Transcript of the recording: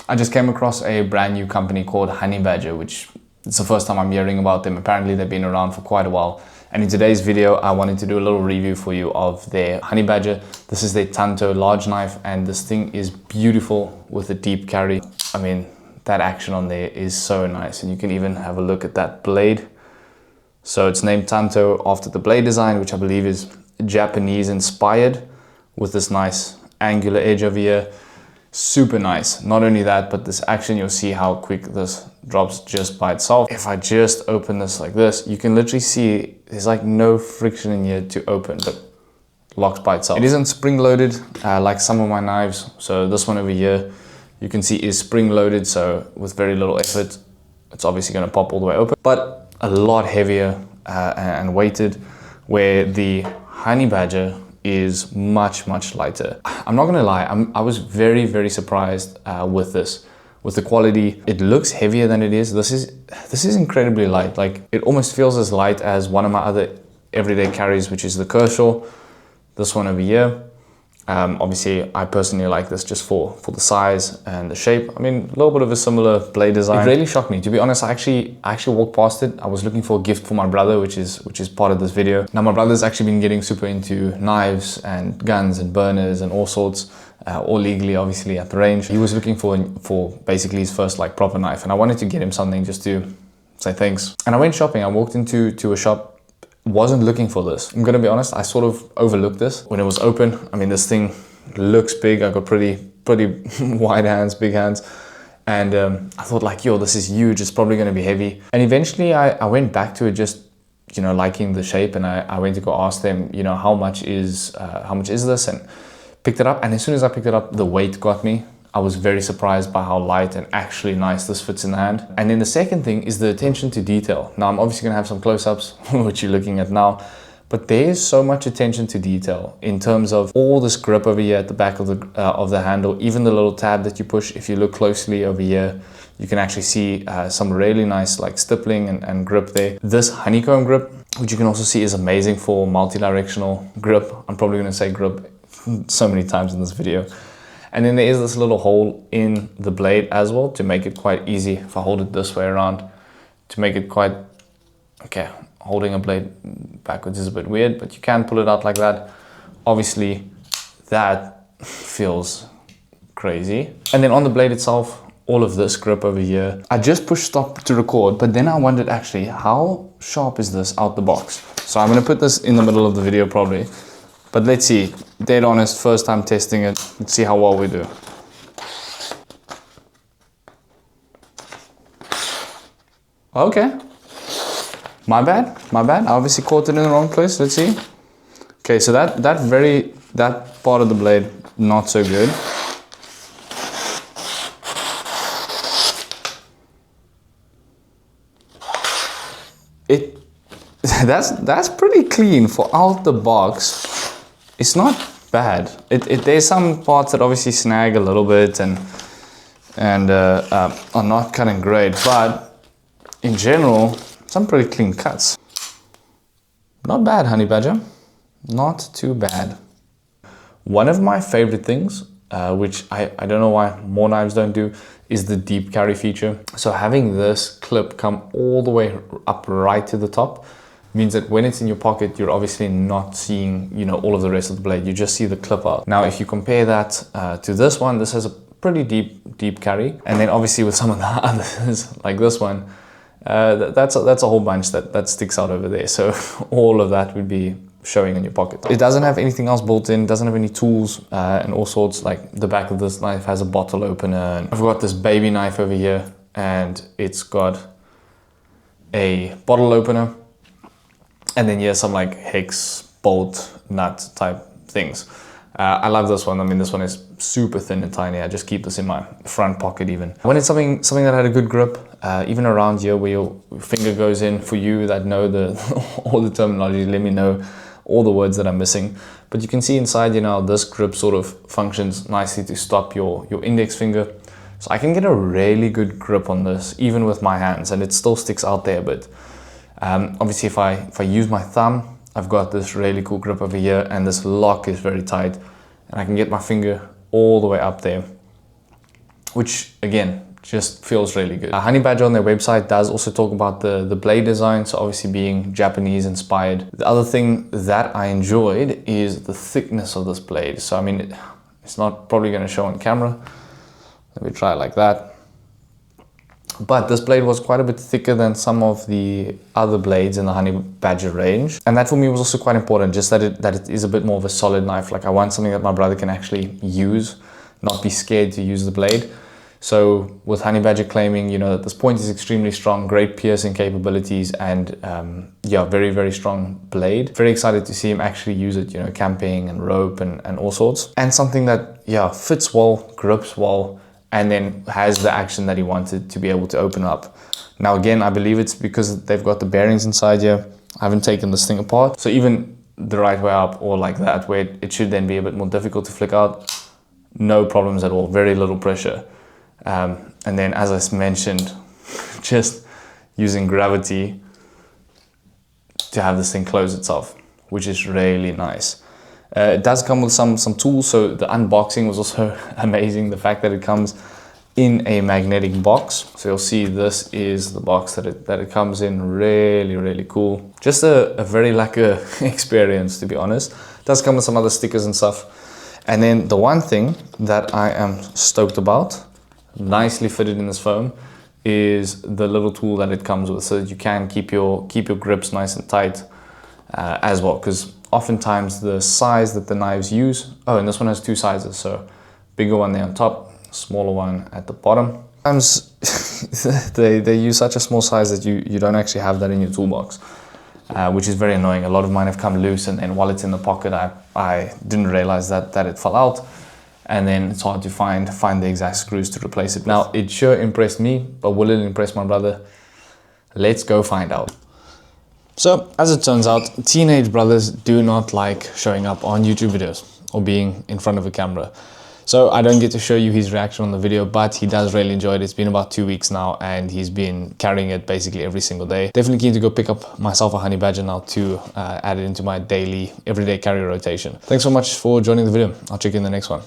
I just came across a brand new company called Honeybadger, which it's the first time I'm hearing about them. Apparently they've been around for quite a while. And in today's video, I wanted to do a little review for you of their Honeybadger. This is their Tanto large knife, and this thing is beautiful with a deep carry. I mean, that action on there is so nice. And you can even have a look at that blade. So it's named Tanto after the blade design, which I believe is Japanese inspired, with this nice angular edge over here. Super nice. Not only that, but this action, you'll see how quick this drops just by itself. If I just open this like this, you can literally see there's like no friction in here to open, but locks by itself. It isn't spring loaded like some of my knives. So this one over here, you can see is spring loaded. So with very little effort, it's obviously going to pop all the way open, but a lot heavier and weighted, where the Honeybadger is much lighter. I'm not gonna lie, I was very surprised with this, with the quality. It looks heavier than it is. This is incredibly light. Like, it almost feels as light as one of my other everyday carries, which is the Kershaw, this one over here. Obviously I personally like this just for the size and the shape. I mean, a little bit of a similar blade design. It really shocked me, to be honest. I actually walked past it. I was looking for a gift for my brother, which is part of this video. Now, my brother's actually been getting super into knives and guns and burners and all sorts, all legally obviously at the range. He was looking for basically his first like proper knife, and I wanted to get him something just to say thanks. And I went shopping. I walked into a shop, wasn't looking for this. I'm gonna be honest, I sort of overlooked this when it was open. I mean, this thing looks big. I got pretty wide hands, big hands. And I thought like, yo, this is huge. It's probably gonna be heavy. And eventually I went back to it, just, you know, liking the shape. And I went to go ask them, you know, how much is this? And picked it up. And as soon as I picked it up, the weight got me. I was very surprised by how light and actually nice this fits in the hand. And then the second thing is the attention to detail. Now, I'm obviously gonna have some close-ups, which you're looking at now, but there's so much attention to detail in terms of all this grip over here at the back of the handle, even the little tab that you push. If you look closely over here, you can actually see some really nice like stippling and grip there. This honeycomb grip, which you can also see is amazing for multi-directional grip. I'm probably gonna say grip so many times in this video. And then there is this little hole in the blade as well to make it quite easy. If I hold it this way around, to make it quite, okay, holding a blade backwards is a bit weird, but you can pull it out like that. Obviously, that feels crazy. And then on the blade itself, all of this grip over here. I just pushed stop to record, but then I wondered actually, how sharp is this out the box? So I'm gonna put this in the middle of the video probably. But let's see, dead honest, first time testing it. Let's see how well we do. Okay, my bad. I obviously caught it in the wrong place. Let's see. Okay, so that part of the blade, not so good. That's pretty clean for out the box. It's not bad. There's some parts that obviously snag a little bit and are not cutting great, but in general, some pretty clean cuts. Not bad, Honeybadger. Not too bad. One of my favorite things, which I don't know why more knives don't do, is the deep carry feature. So having this clip come all the way up right to the top means that when it's in your pocket, you're obviously not seeing, you know, all of the rest of the blade. You just see the clip out. Now, if you compare that to this one, this has a pretty deep carry. And then obviously with some of the others, like this one, that's a whole bunch that sticks out over there. So all of that would be showing in your pocket. It doesn't have anything else built in, doesn't have any tools and all sorts. Like the back of this knife has a bottle opener. And I've got this baby knife over here, and it's got a bottle opener. And then here's some like hex, bolt, nut type things. I love this one. I mean, this one is super thin and tiny. I just keep this in my front pocket even. When it's something that had a good grip, even around here where your finger goes in, for you that know all the terminology, let me know all the words that I'm missing. But you can see inside, you know, this grip sort of functions nicely to stop your index finger. So I can get a really good grip on this, even with my hands, and it still sticks out there. But obviously if I use my thumb, I've got this really cool grip over here, and this lock is very tight, and I can get my finger all the way up there which again, just feels really good. Honeybadger on their website does also talk about the blade design, so obviously being Japanese inspired. The other thing that I enjoyed is the thickness of this blade. So I mean, it's not probably going to show on camera. Let me try it like that. But this blade was quite a bit thicker than some of the other blades in the Honeybadger range. And that for me was also quite important, just that it is a bit more of a solid knife. Like I want something that my brother can actually use, not be scared to use the blade. So with Honeybadger claiming, you know, that this point is extremely strong, great piercing capabilities, and yeah, very, very strong blade. Very excited to see him actually use it, you know, camping and rope and all sorts. And something that, yeah, fits well, grips well, and then has the action that he wanted to be able to open up. Now again, I believe it's because they've got the bearings inside here. I haven't taken this thing apart. So even the right way up or like that, where it should then be a bit more difficult to flick out, no problems at all, very little pressure. And then, as I mentioned, just using gravity to have this thing close itself, which is really nice. It does come with some tools, so the unboxing was also amazing. The fact that it comes in a magnetic box. So you'll see this is the box that it comes in. Really, really cool. Just a very lacquer experience, to be honest. It does come with some other stickers and stuff. And then the one thing that I am stoked about, nicely fitted in this foam, is the little tool that it comes with, so that you can keep your grips nice and tight as well, because oftentimes the size that the knives use, oh, and this one has two sizes, so bigger one there on top, smaller one at the bottom. Sometimes they use such a small size that you don't actually have that in your toolbox, which is very annoying. A lot of mine have come loose, and then while it's in the pocket, I didn't realize that it fell out. And then it's hard to find the exact screws to replace it. Now, it sure impressed me, but will it impress my brother? Let's go find out. So, as it turns out, teenage brothers do not like showing up on YouTube videos or being in front of a camera. So I don't get to show you his reaction on the video, but he does really enjoy it. It's been about 2 weeks now, and he's been carrying it basically every single day. Definitely keen to go pick up myself a Honeybadger now to add it into my everyday carry rotation. Thanks so much for joining the video. I'll check you in the next one.